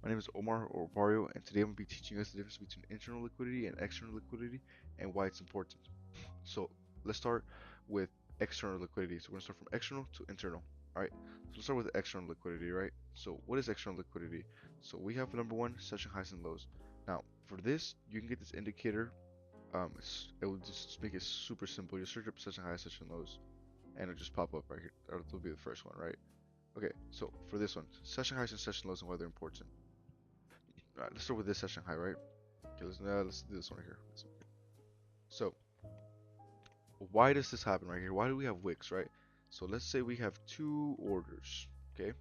My name is Omar or Barrio, and today I'm going to be teaching us the difference between internal liquidity and external liquidity and why it's important. So let's start with external liquidity. So we're going to start from external to internal. Alright, so let's start with external liquidity, right? So what is external liquidity? So we have number one, session highs and lows. Now, for this, you can get this indicator. It will just make it super simple. You search up session highs, session lows, and it'll just pop up right here. That'll be the first one, right? Okay, so for this one, session highs and session lows and why they're important. Alright, let's start with this session high, right? Okay, let's do this one right here. So, why does this happen right here? Why do we have wicks, right? So let's say we have two orders, okay?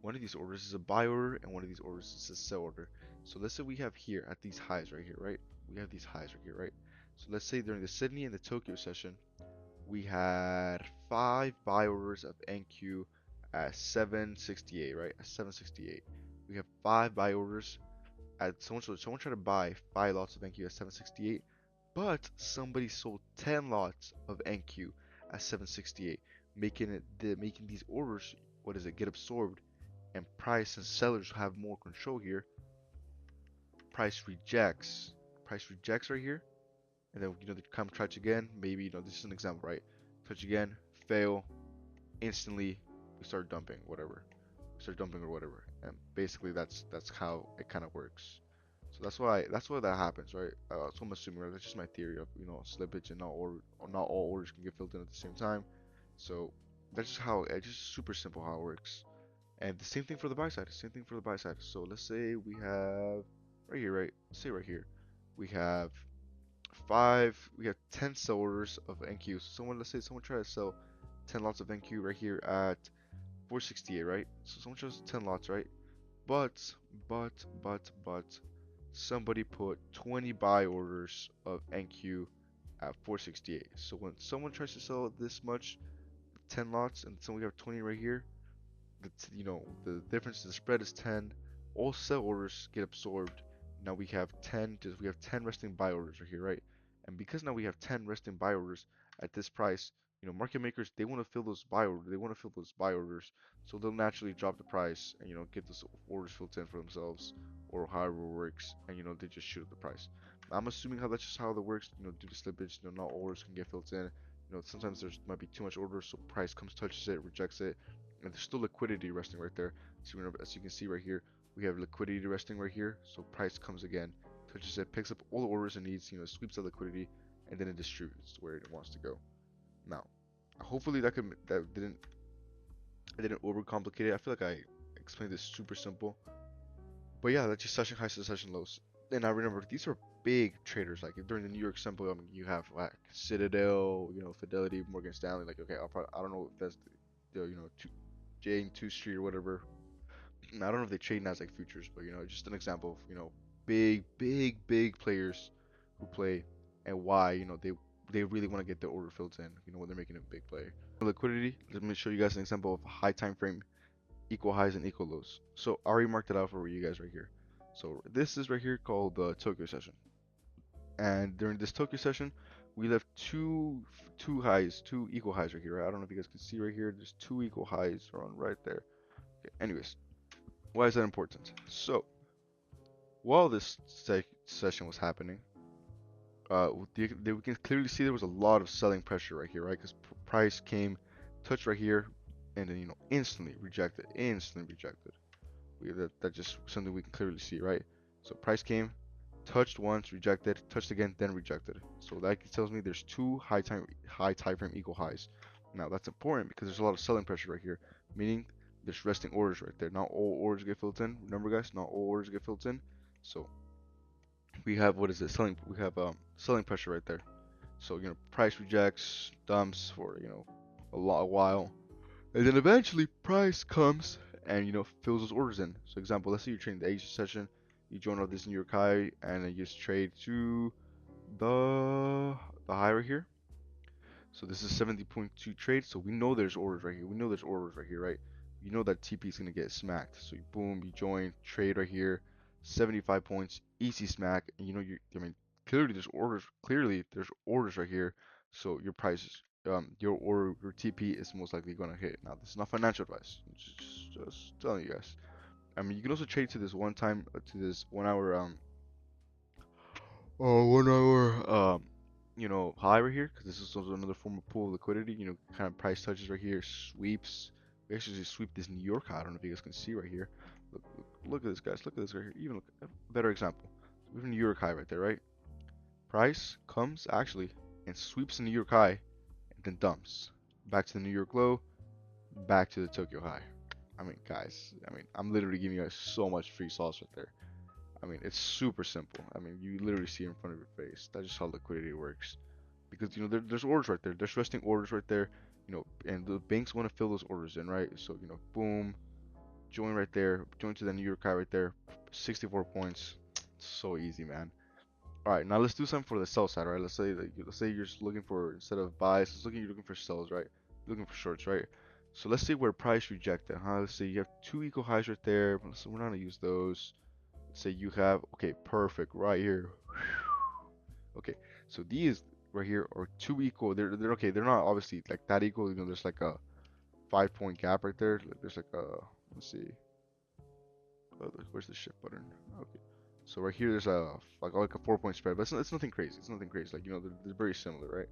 One of these orders is a buy order and one of these orders is a sell order. So let's say we have here at these highs right here, right? We have these highs right here, right? So let's say during the Sydney and the Tokyo session, we had 5 buy orders of NQ at 768, right? At 768. We have 5 buy orders at someone tried to buy 5 lots of NQ at 768, but somebody sold 10 lots of NQ at 768, making these orders, get absorbed, and price and sellers have more control here. Price rejects right here, and then they come touch again. Maybe this is an example, right? Touch again, fail, instantly we start dumping whatever, or whatever, and basically that's how it kind of works. So that's why that happens, right? So I'm assuming, right? That's just my theory of slippage, and not all orders can get filled in at the same time. So that's just how it's just super simple how it works. And the same thing for the buy side. Same thing for the buy side. So let's say we have right here, right? Let's say right here, we have we have 10 sell orders of NQ. So let's say someone try to sell 10 lots of NQ right here at 468, right? So someone chose 10 lots, right? But, but, somebody put 20 buy orders of NQ at 468. So when someone tries to sell this much, 10 lots, and so we have 20 right here, the difference, the spread is 10. All sell orders get absorbed. Now we have 10, we have 10 resting buy orders right here, right? And because now we have 10 resting buy orders at this price, market makers, they want to fill those buy orders. They want to fill those buy orders, so they'll naturally drop the price and get those orders filled in for themselves, or however it works, and they just shoot up the price. I'm assuming that's just how that works. Due to slippage, not all orders can get filled in. Sometimes there's might be too much orders, so price comes, touches it, rejects it, and there's still liquidity resting right there. So as you can see right here, we have liquidity resting right here. So price comes again, touches it, picks up all the orders it needs, sweeps the liquidity, and then it distributes where it wants to go. Now, hopefully that didn't overcomplicate it. I feel like I explained this super simple. But yeah, that's just session highs to session lows. And I remember these are big traders. Like during the New York Simple, you have like Citadel, Fidelity, Morgan Stanley. Like okay, I don't know if that's Jane 2 Street or whatever. I don't know if they trade Nasdaq futures, but just an example of big players who play, and why they really want to get their order filled in. When they're making a big play. Liquidity. Let me show you guys an example of high time frame equal highs and equal lows. So I already marked it out for you guys right here. So this is right here called the Tokyo session. And during this Tokyo session, we left two equal highs right here. Right? I don't know if you guys can see right here. There's two equal highs around right there. Okay, anyways, why is that important? So while this session was happening, we can clearly see there was a lot of selling pressure right here, right? Because price came, touched right here, and then instantly rejected. That's just something we can clearly see, right? So price came, touched once, rejected, touched again, then rejected. So that tells me there's two high time frame equal highs. Now that's important because there's a lot of selling pressure right here, meaning there's resting orders right there. Not all orders get filled in. Remember, guys, not all orders get filled in. So we have selling pressure right there. So price rejects, dumps for a while, and then eventually price comes and fills those orders in. So example, let's say you're trading the Asia session, you join up this New York high and then you just trade to the high right here. So this is 70.2 trade. So we know there's orders right here. Right? You know that TP is gonna get smacked. So you join, trade right here, 75 points, easy smack. And clearly there's orders right here. So your prices, your TP is most likely gonna hit. Now this is not financial advice. Just telling you guys. I mean, you can also trade to this one time to this 1 hour 1 hour high right here because this is also another form of pool of liquidity. Kind of price touches right here, sweeps. We actually just sweep this New York high. I don't know if you guys can see right here. Look at this, guys. Look at this right here. Even look, a better example. We have a New York high right there, right? Price comes actually and sweeps the New York high and then dumps back to the New York low, back to the Tokyo high. I mean, guys, I'm literally giving you guys so much free sauce right there. I mean, it's super simple. I mean, you literally see it in front of your face. That's just how liquidity works. Because there's orders right there. There's resting orders right there. And the banks want to fill those orders in, right? So boom, join right there. Join to the New York high right there. 64 points. So easy, man. All right, now let's do something for the sell side, right? Let's say you're just looking for instead of buys, you're looking for sells, right? You're looking for shorts, right? So let's say where price rejected, huh? Let's say you have two equal highs right there. So we're not gonna use those. Let's say you have okay, perfect right here. Okay, so these right here are two equal. They're okay. They're not obviously like that equal. There's like a 5 point gap right there. There's like a let's see. Where's the shift button? Okay. So right here there's like a 4 point spread, but it's nothing crazy. It's nothing crazy. Like they're very similar, right?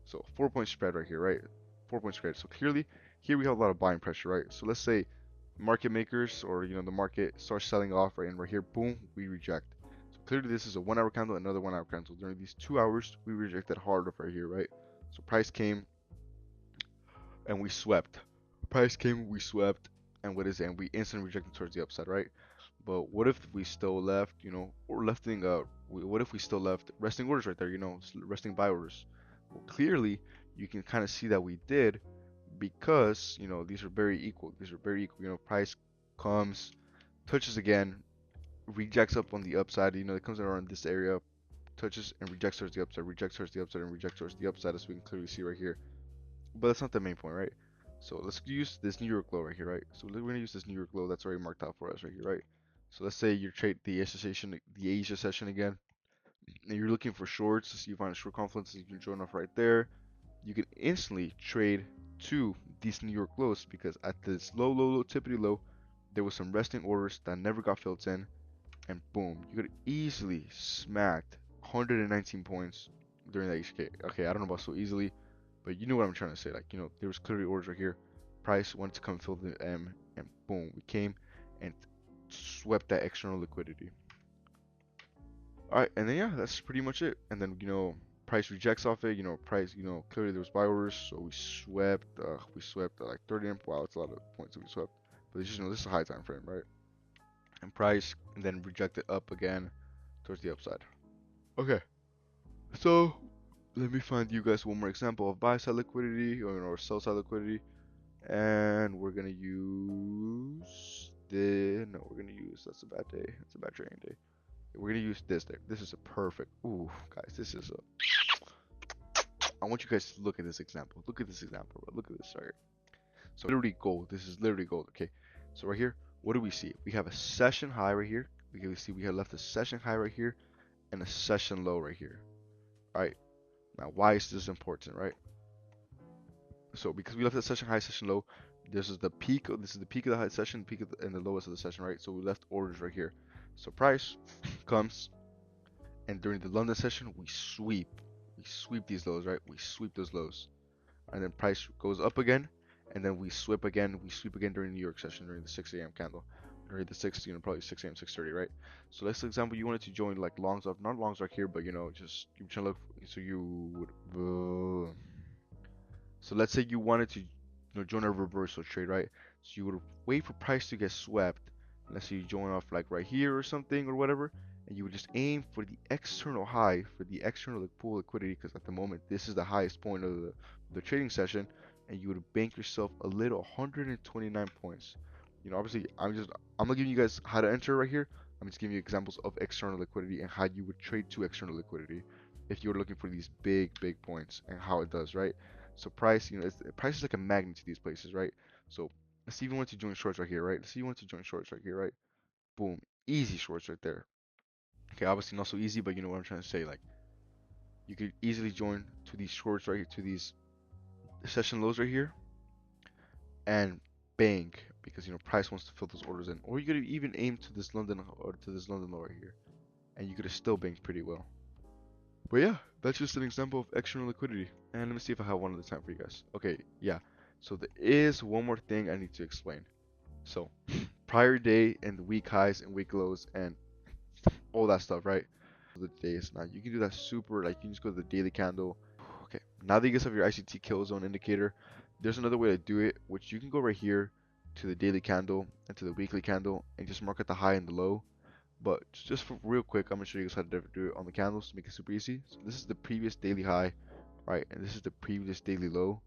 So 4 point spread right here, right? 4 point spread. So clearly here we have a lot of buying pressure, right? So let's say market makers or the market starts selling off, right? And right here, boom, we reject. So clearly this is a 1 hour candle, another 1 hour candle. During these 2 hours, we rejected hard off right here, right? So price came and we swept. Price came, we swept, and what is it? And we instantly rejected towards the upside, right? But what if we still left, or lefting what if we still left resting orders right there, resting buy orders? Well, clearly you can kind of see that we did because, these are very equal. These are very equal. Price comes, touches again, rejects up on the upside. It comes around this area, touches and rejects towards the upside, rejects towards the upside, and rejects towards the upside, as we can clearly see right here. But that's not the main point, right? So let's use this New York low right here, right? So we're gonna use this New York low that's already marked out for us right here, right? So let's say you trade the Asia session again, and you're looking for shorts. So you find a short confluence, you can join off right there. You can instantly trade to these New York lows because at this low, tippity low, there was some resting orders that never got filled in, and boom, you could easily smacked 119 points during that HK. Okay, I don't know about so easily, but you know what I'm trying to say. Like, there was clearly orders right here. Price wanted to come fill the M, and boom, we came and swept that external liquidity. All right, and then yeah, that's pretty much it. And then price rejects off it. Price, clearly there was buy orders, so we swept. We swept like 30 imp. Wow, it's a lot of points that we swept. But just this is a high time frame, right? And price, and then rejected up again towards the upside. Okay, so let me find you guys one more example of buy side liquidity or sell side liquidity, and we're gonna use the no, we're gonna use that's a bad day. That's a bad trading day. We're gonna use this there. This is a perfect. Ooh, guys, this is a. I want you guys to look at this example. Look at this example. Bro. Look at this right here. So literally gold. This is literally gold. Okay. So right here, what do we see? We have a session high right here. We see we have left a session high right here and a session low right here. All right. Now, why is this important, right? So because we left the session high, session low, this is the peak. This is the peak of the high session, peak of and the lowest of the session, right? So we left orders right here. So price comes, and during the London session, we sweep these lows, right? We sweep those lows, and then price goes up again, and then we sweep again. We sweep again during the New York session during the 6 a.m. candle, during the 6, probably 6 a.m. 6:30, right? So let's example, you wanted to join like longs up, not longs right here, but just you're trying to look. So you would. So let's say you wanted to join a reversal trade, right? So you would wait for price to get swept. Let's say you join off like right here or something or whatever, and you would just aim for the external high for the external pool liquidity because at the moment this is the highest point of the trading session, and you would bank yourself a little 129 points. Obviously I'm not giving you guys how to enter right here. I'm just giving you examples of external liquidity and how you would trade to external liquidity if you're looking for these big points and how it does, right? So price, price is like a magnet to these places, right? So let's see if you want to join shorts right here, right? Let's see if you want to join shorts right here, right? Boom, easy shorts right there. Okay, obviously not so easy, but you know what I'm trying to say. Like you could easily join to these shorts right here, to these session lows right here, and bank because price wants to fill those orders in. Or you could even aim to this London or to this London low right here, and you could have still banked pretty well. But yeah, that's just an example of external liquidity. And let me see if I have one other time for you guys. Okay, yeah. So there is one more thing I need to explain. So prior day and the week highs and week lows and all that stuff, right? The days now you can do that super like you can just go to the daily candle. Okay, now that you guys have your ICT kill zone indicator, there's another way to do it, which you can go right here to the daily candle and to the weekly candle and just mark at the high and the low. But just for real quick, I'm gonna show you guys how to do it on the candles to make it super easy. So this is the previous daily high, right? And this is the previous daily low.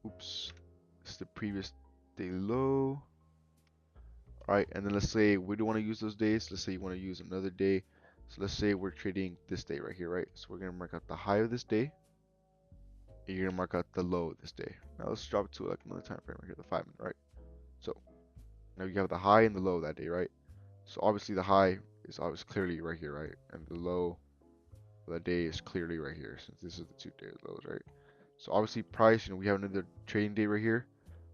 Oops, this is the previous daily low. Alright, and then let's say we don't want to use those days. Let's say you want to use another day. So let's say we're trading this day right here, right? So we're gonna mark out the high of this day, and you're gonna mark out the low of this day. Now let's drop it to like another time frame right here, the 5 minute, right? So now you have the high and the low that day, right? So obviously the high is obviously clearly right here, right? And the low of the day is clearly right here, since this is the 2 day lows, right? So obviously price, we have another trading day right here.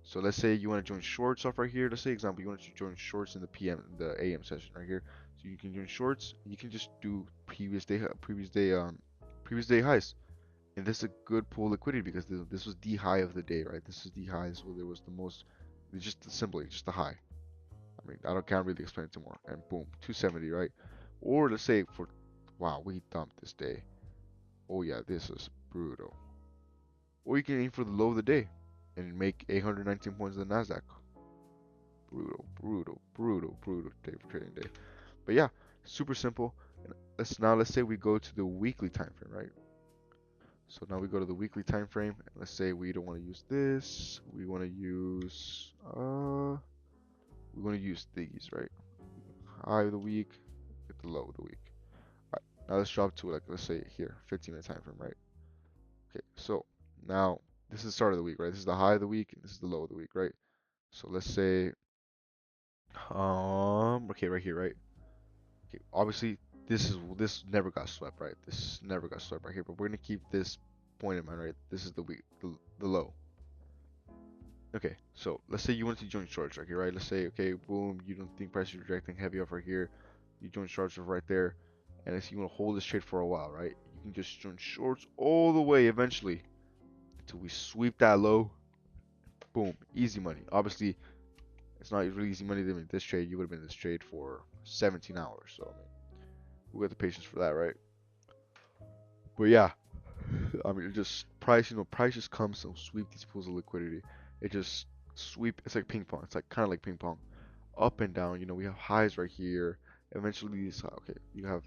So let's say you want to join shorts off right here. Let's say example, you want to join shorts in the PM, the AM session right here. So you can join shorts. You can just do previous day highs. And this is a good pool of liquidity because this was the high of the day, right? This is the high. This was, there was the most, it's just simply just the high. I mean, can't really explain it too more. And boom, 270, right? Or let's say wow, we dumped this day. Oh yeah, this is brutal. Or you can aim for the low of the day and make 819 points in the Nasdaq. Brutal, brutal, brutal, brutal day for trading day. But yeah, super simple. And let's say we go to the weekly time frame, right? So now we go to the weekly time frame. And let's say we don't want to use this. We want to use these, right? High of the week, get the low of the week. All right, now let's drop to like let's say here, 15-minute time frame, right? Okay, so now this is the start of the week, right? This is the high of the week, and this is the low of the week, right? So let's say, okay, right here, right? Okay, obviously this never got swept, right? This never got swept right here, but we're gonna keep this point in mind, right? This is the week, the low. Okay, so let's say you want to join shorts right here, right? Let's say, okay, boom, you don't think price is rejecting heavy off right here, you join shorts right there, and if you want to hold this trade for a while, right? You can just join shorts all the way eventually until we sweep that low. Boom, easy money. Obviously, it's not really easy money to be in this trade. You would have been in this trade for 17 hours. So, I mean, we got the patience for that, right? But yeah, I mean, it just price, price just comes and sweep these pools of liquidity. It just sweep. It's like ping pong. It's like kind of like ping pong, up and down. We have highs right here. Eventually, okay, you have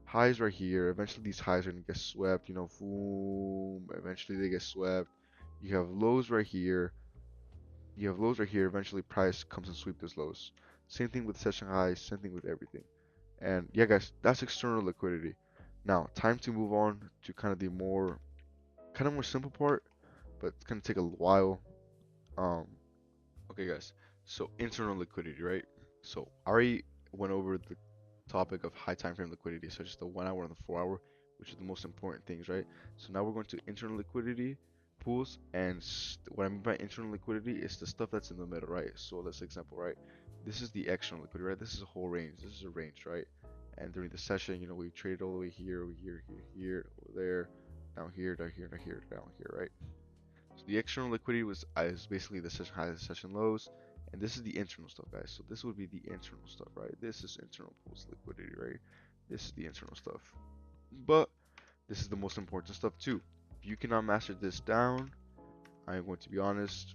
highs right here. Eventually, these highs are gonna get swept. Boom. Eventually, they get swept. You have lows right here. You have lows right here. Eventually, price comes and sweep those lows. Same thing with session highs. Same thing with everything. And yeah, guys, that's external liquidity. Now, time to move on to kind of more simple part, but it's gonna take a while. Um, okay, guys. So internal liquidity, right? So I already went over the topic of high time frame liquidity, so just the 1 hour and the 4 hour, which are the most important things, right? So now we're going to internal liquidity pools, and what I mean by internal liquidity is the stuff that's in the middle, right? So let's example, right? This is the external liquidity, right? This is a whole range. This is a range, right? And during the session, we traded all the way here, over here, here, over there, down here, down here, down here, down here, right? So the external liquidity is basically the session highs, session lows, and this is the internal stuff, guys. So this would be the internal stuff, right? This is internal pools liquidity, right? This is the internal stuff. But this is the most important stuff too. If you cannot master this down, I am going to be honest,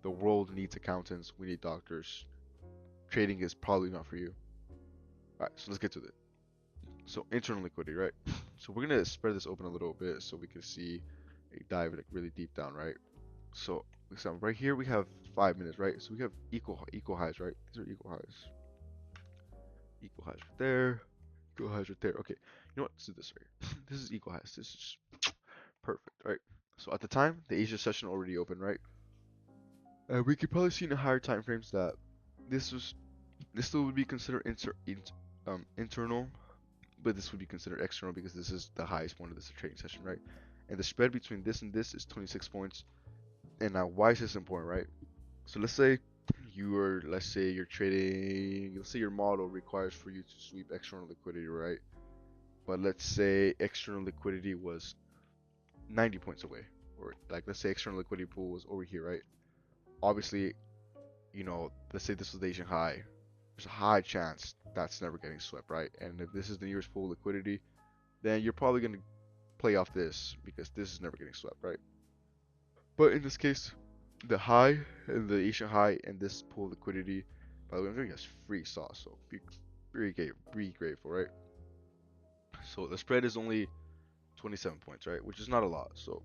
the world needs accountants, we need doctors. Trading is probably not for you. Alright, so let's get to it. So internal liquidity, right? So we're gonna spread this open a little bit so we can see a dive like really deep down, right? So right here we have 5 minutes, right? So we have equal highs, right? These are equal highs. Equal highs right there. Equal highs right there. Okay, you know what? Let's do this right here. This is equal highs. This is perfect, right? So at the time, the Asia session already opened, right? And we could probably see in the higher time frames that this still would be considered internal, but this would be considered external because this is the highest point of this trading session, right? And the spread between this and this is 26 points. And now, why is this important, right? So let's say let's say you're trading, let's say your model requires for you to sweep external liquidity, right? But let's say external liquidity was 90 points away, or like let's say external liquidity pool was over here, right? Obviously, let's say this was the Asian high. There's a high chance that's never getting swept, right? And if this is the nearest pool liquidity, then you're probably going to play off this because this is never getting swept, right? But in this case, the high and the Asian high and this pool liquidity, by the way, I'm giving us free sauce, so be grateful, right? So the spread is only 27 points, right? Which is not a lot. So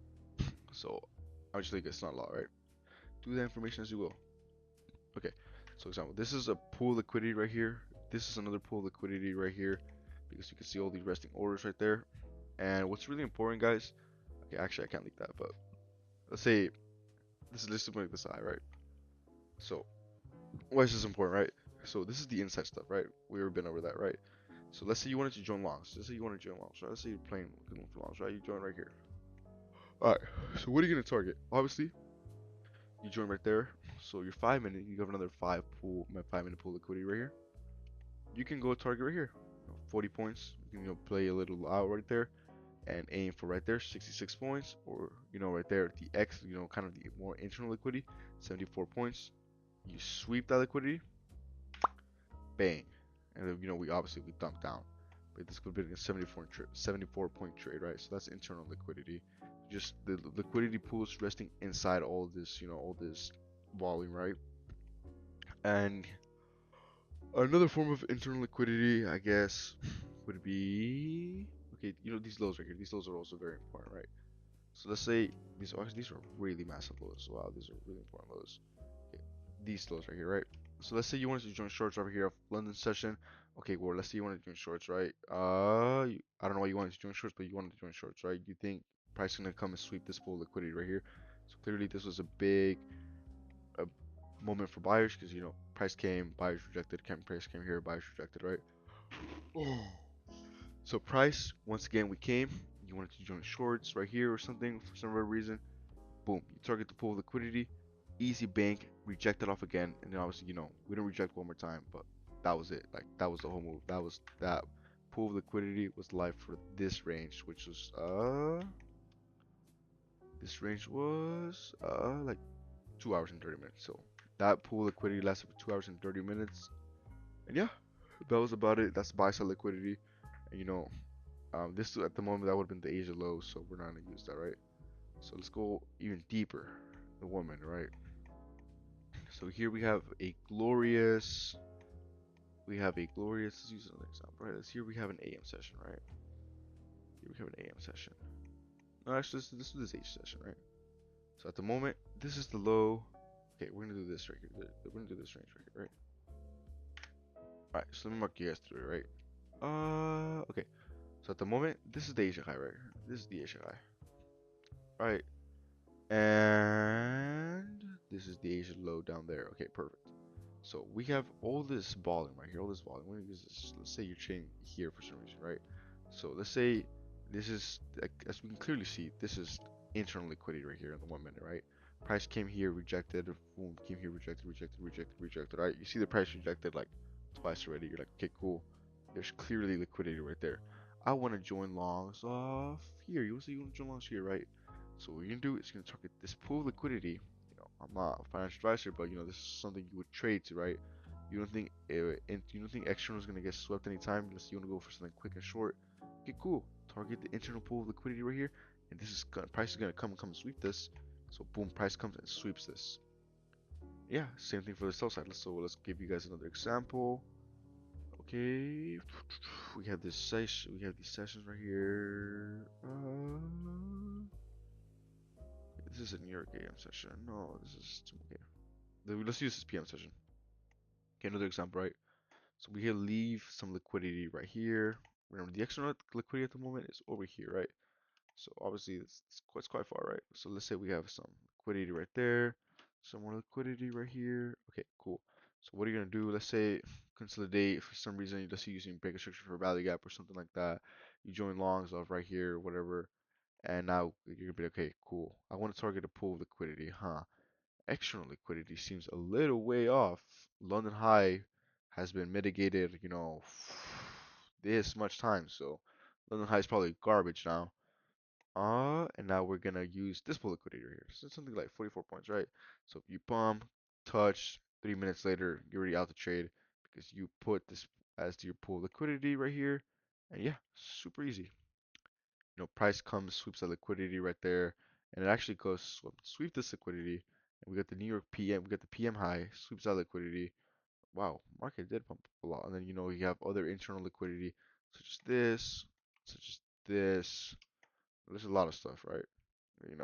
obviously it's not a lot, right? Do the information as you will. Okay. So example, this is a pool liquidity right here. This is another pool liquidity right here, because you can see all these resting orders right there. And what's really important, guys? Okay, actually I can't leak that, but let's say this is like this high, right? So why is this important, right? So this is the inside stuff, right? We've been over that, right? So let's say you wanted to join longs. Let's say you want to join longs, right? Let's say you're playing for longs, right? You join right here. All right. So what are you gonna target? Obviously, you join right there. So your 5 minute, you have another 5 minute pool liquidity right here. You can go target right here. 40 points. You can play a little out right there and aim for right there, 66 points, or right there the X, kind of the more internal liquidity, 74 points. You sweep that liquidity, bang, and then we obviously we dump down. But this could be a 74 point trade, right? So that's internal liquidity. Just the liquidity pools resting inside all this, all this volume, right? And another form of internal liquidity, I guess, would be okay. These lows right here. These lows are also very important, right? So let's say these are really massive lows. Wow, these are really important lows. Okay, these lows right here, right? So let's say you wanted to join shorts over here of London session. Okay, well, let's say you wanted to join shorts, right? I don't know why you wanted to join shorts, but you wanted to join shorts, right? You think price is gonna come and sweep this full liquidity right here? So clearly this was a big a moment for buyers because price came, buyers rejected, price came here, buyers rejected, right? Oh. So price, once again, we came. You wanted to join shorts right here or something for some other reason. Boom, you target the pool of liquidity, easy bank, reject it off again, and then obviously, we didn't reject one more time, but that was it. Like that was the whole move. That pool of liquidity was live for this range, which was this range was like 2 hours and 30 minutes. So that pool of liquidity lasted for 2 hours and 30 minutes, and yeah, that was about it. That's buy side liquidity, and this at the moment that would have been the Asia low, so we're not gonna use that, right? So let's go even deeper. The woman, right? So here let's use another example, right? Here we have an AM session, right? Here we have an AM session. No, actually, this is this H session, right? So at the moment, this is the low. Okay, we're gonna do this right here. We're gonna do this range right here, right? All right, so let me mark you guys through it, right? Okay. So at the moment, this is the Asia high, right? This is the Asia high, right? And this is the Asia low down there. Okay, perfect. So we have all this volume right here, all this volume. We're gonna use this. Let's say you're trading here for some reason, right? So let's say this is, like, as we can clearly see, this is internal liquidity right here in the 1 minute, right? Price came here, rejected, boom, came here, rejected, rejected, rejected, rejected, right? You see the price rejected like twice already. You're like, okay, cool. There's clearly liquidity right there. I want to join longs off here. You want to join longs here, right? So what you're gonna do is you're gonna target this pool of liquidity. I'm not a financial advisor, but this is something you would trade to, right? You don't think external is gonna get swept anytime unless you want to go for something quick and short. Okay, cool. Target the internal pool of liquidity right here, and price is gonna come and sweep this. So boom, price comes and sweeps this. Yeah, same thing for the sell side. Let's give you guys another example. Okay, we have this session. We have these sessions right here. This is a New York AM session. No, this is okay. Let's use this PM session. Okay, another example, right? So we can leave some liquidity right here. Remember, the external liquidity at the moment is over here, right? So obviously it's quite far, right? So let's say we have some liquidity right there, some more liquidity right here. Okay, cool. So what are you gonna do? Let's say consolidate for some reason. Let's say using break structure for value gap or something like that. You join longs off right here, whatever, and now you're gonna be okay, cool. I want to target a pool of liquidity, huh? External liquidity seems a little way off. London high has been mitigated, this much time, so London high is probably garbage now. And now we're gonna use this pool liquidity right here. So it's something like 44 points, right? So if you pump, touch, 3 minutes later, you're already out the trade because you put this as your pool liquidity right here. And yeah, super easy. Price comes, sweeps that liquidity right there, and it actually goes sweep this liquidity, and we got the New York PM, we got the PM high, sweeps that liquidity. Wow, market did pump a lot, and then you have other internal liquidity, such as this, such as this. There's a lot of stuff, right? You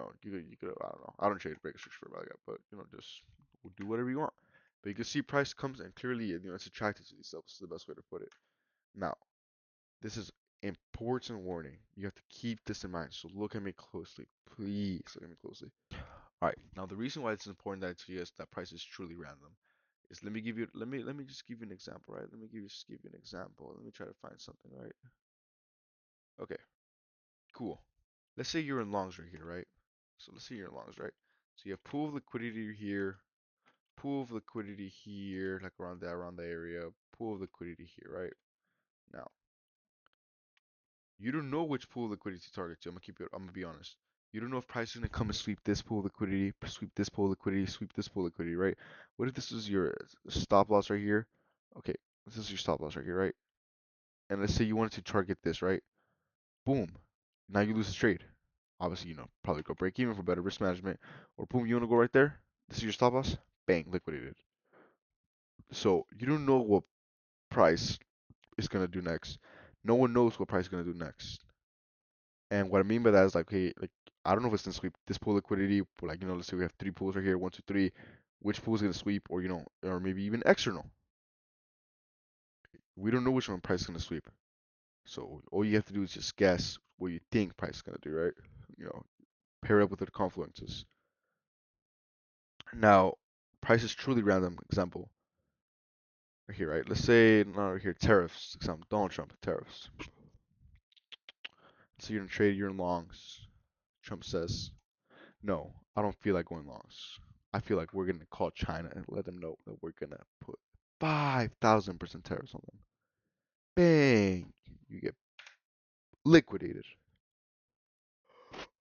could I don't know. I don't trade break search for value gap, but just do whatever you want. But you can see price comes and clearly, it's attracted to these levels. Is the best way to put it. Now, this is important warning. You have to keep this in mind. So look at me closely. Please look at me closely. All right. Now the reason why it's important that I tell you guys that price is truly random is let me just give you an example, right? Just give you an example. Let me try to find something, right? Okay, cool. Let's say you're in longs right here, right? So let's say you're in longs, right? So you have pool of liquidity here, pool of liquidity here, like around that area, pool of liquidity here, right? Now, you don't know which pool of liquidity to target to. I'm gonna be honest. You don't know if price is gonna come and sweep this pool of liquidity, sweep this pool of liquidity, sweep this pool of liquidity, right? What if this is your stop loss right here? Okay, this is your stop loss right here, right? And let's say you wanted to target this, right? Boom. Now you lose the trade. Obviously, probably go break even for better risk management. Or boom, you wanna go right there? This is your stop loss? Bang, liquidated. So you don't know what price is gonna do next. No one knows what price is gonna do next. And what I mean by that is like, hey, like I don't know if it's gonna sweep this pool liquidity, but like let's say we have three pools right here, one, two, three. Which pool is gonna sweep, or or maybe even external. We don't know which one price is gonna sweep. So all you have to do is just guess what you think price is gonna do, right? You know, pair it up with the confluences. Now, price is truly random. Example right here, right? Let's say not right here tariffs. Example, Donald Trump tariffs. So you're gonna trade, you're in longs. Trump says, no, I don't feel like going longs. I feel like we're gonna call China and let them know that we're gonna put 5,000% tariffs on them. Bang! You get liquidated.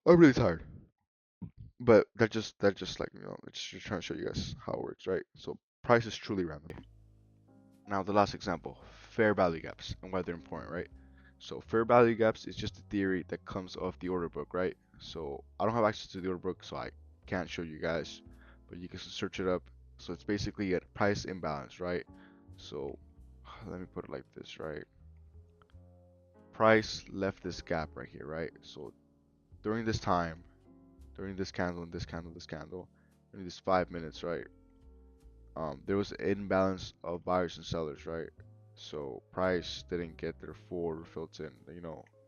I'm really tired, but that just like it's just trying to show you guys how it works, right? So price is truly random. Now the last example, fair value gaps and why they're important, right? So fair value gaps is just a theory that comes off the order book, right? So I don't have access to the order book, so I can't show you guys, but you can search it up. So it's basically a price imbalance, right? So let me put it like this, right? Price left this gap right here, right? So during this time, during this candle and this candle, this candle, during these 5 minutes, right? There was an imbalance of buyers and sellers, right? So price didn't get their forward filled in.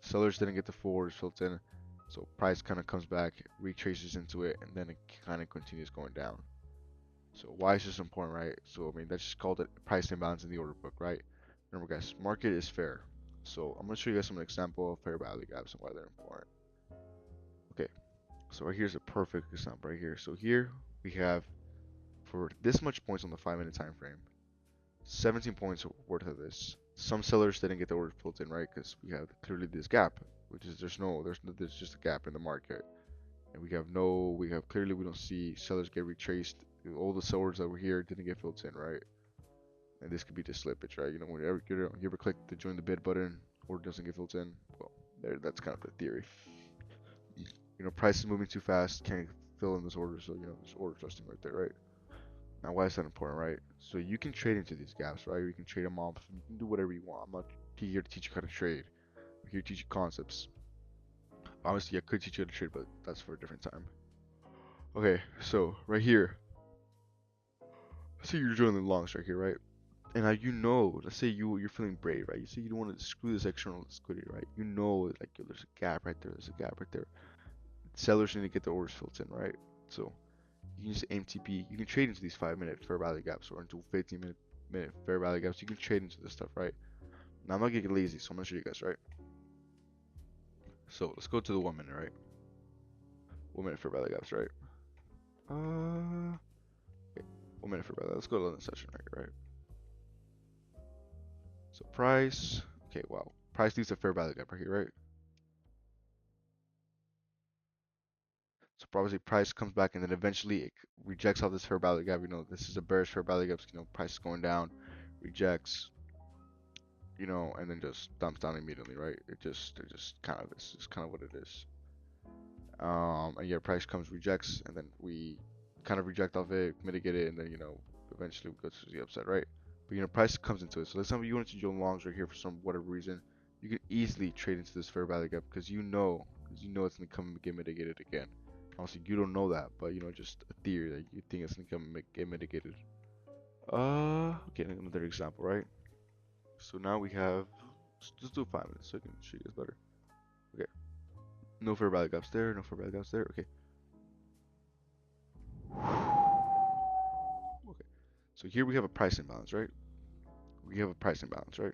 Sellers didn't get the forwards filled in. So price kind of comes back, retraces into it, and then it kind of continues going down. So why is this important, right? So I mean that's just called it price imbalance in the order book, right? Remember, guys, market is fair. So I'm gonna show you guys some example of fair value gaps and why they're important. Okay, so right here's a perfect example right here. So here we have for this much points on the 5 minute time frame. 17 points worth of this. Some sellers didn't get the order filled in, right? Because we have clearly this gap, which is there's just a gap in the market, and we have clearly we don't see sellers get retraced. All the sellers that were here didn't get filled in, right? And this could be the slippage, right? Whenever you ever click the join the bid button, order doesn't get filled in. Well, that's kind of the theory. Price is moving too fast, can't fill in this order, so there's order adjusting right there, right? Now, why is that important, right? So you can trade into these gaps, right? You can trade them off. You can do whatever you want. I'm not here to teach you how to trade. I'm here to teach you concepts. Honestly, I could teach you how to trade, but that's for a different time. Okay, so right here, let's say you're joining the longs right here, right? And now let's say you're feeling brave, right? You say you don't want to screw this external liquidity, right? Like there's a gap right there. There's a gap right there. Sellers need to get the orders filled in, right? So you can use MTP. You can trade into these 5 minute fair value gaps or into 15 minute fair value gaps. You can trade into this stuff, right? Now I'm not getting lazy, so I'm gonna show you guys, right? So let's go to the 1 minute, right? 1 minute fair value gaps, right? 1 minute fair value. Let's go to the London session right? So price. Okay, wow. Price leaves a fair value gap right here, right? So obviously price comes back and then eventually it rejects all this fair value gap. This is a bearish fair value gap. Price is going down, rejects, and then just dumps down immediately, right? It just kind of is just kind of what it is. And yeah, price comes, rejects, and then we kind of reject off it, mitigate it, and then eventually we go to the upside, right? But price comes into it. So let's say you want to join longs right here for some whatever reason, you can easily trade into this fair value gap because it's gonna come and get mitigated again. Obviously, you don't know that, but just a theory that you think it's gonna come and get mitigated. Okay, another example, right? So now we have, just do 5 minutes so I can show you guys better. Okay, no fair value gaps there, no fair value gaps there. Okay. Okay. So here we have a price imbalance, right? We have a price imbalance, right?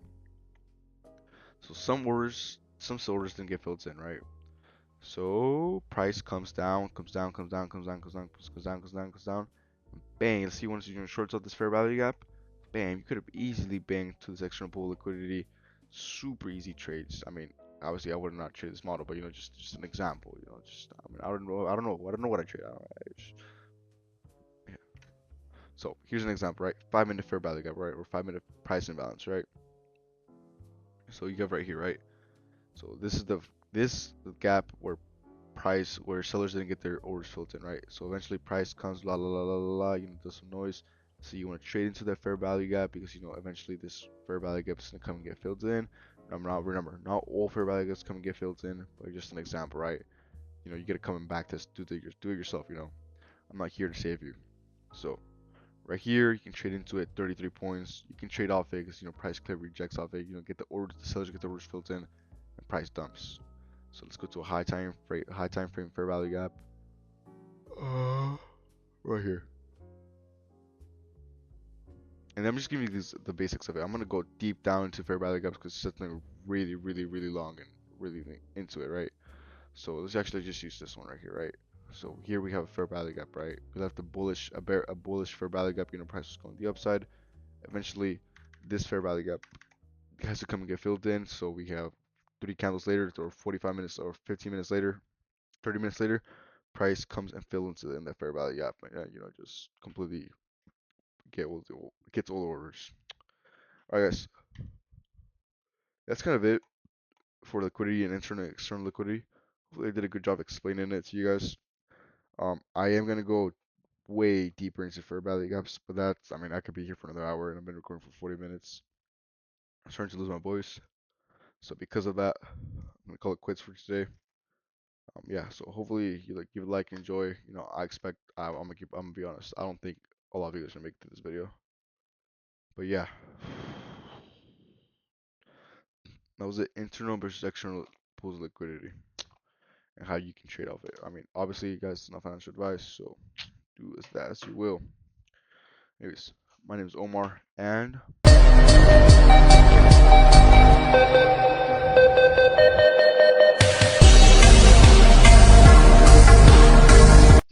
So some orders didn't get filled in, right? So price comes down, comes down, comes down, comes down, comes down, comes down, comes down, comes down. Bang! Let's see once you're doing shorts of this fair value gap. Bam! You could have easily banged to this external pool liquidity. Super easy trades. I mean, obviously I would not trade this model, but just an example. I don't know what I trade. Yeah. So here's an example, right? 5 minute fair value gap, right? Or 5 minute price imbalance, right? So you have right here, right? So this is the gap where sellers didn't get their orders filled in, right? So eventually price comes, la la la la la, la, does some noise. So you want to trade into that fair value gap because eventually this fair value gap is gonna come and get filled in. Remember, not all fair value gaps come and get filled in, but just an example, right? You get to come back to do it yourself. I'm not here to save you. So right here, you can trade into it 33 points. You can trade off it because price clear rejects off it. Get the orders, the sellers get the orders filled in, and price dumps. So let's go to a high time frame fair value gap. Right here. And I'm just giving you the basics of it. I'm gonna go deep down into fair value gaps because it's something really, really, really long and really into it, right? So let's actually just use this one right here, right? So here we have a fair value gap, right? We left a bullish fair value gap. Price is going the upside. Eventually, this fair value gap has to come and get filled in. So we have 3 candles later, or 45 minutes, or 15 minutes later, 30 minutes later, price comes and fills into in that fair value gap. And, just completely gets all the orders. All right, guys, that's kind of it for liquidity and internal and external liquidity. Hopefully, I did a good job explaining it to you guys. I am gonna go way deeper into fair value gaps, but I could be here for another hour, and I've been recording for 40 minutes. I'm starting to lose my voice, so because of that, I'm gonna call it quits for today. Yeah, so hopefully you give it a like, enjoy. I expect I'm gonna be honest. I don't think a lot of you guys are gonna make it to this video, but yeah, that was it. Internal versus external pools of liquidity and how you can trade off it. I mean, obviously, you guys, it's not financial advice, so do as you will. Anyways, my name is Omar, and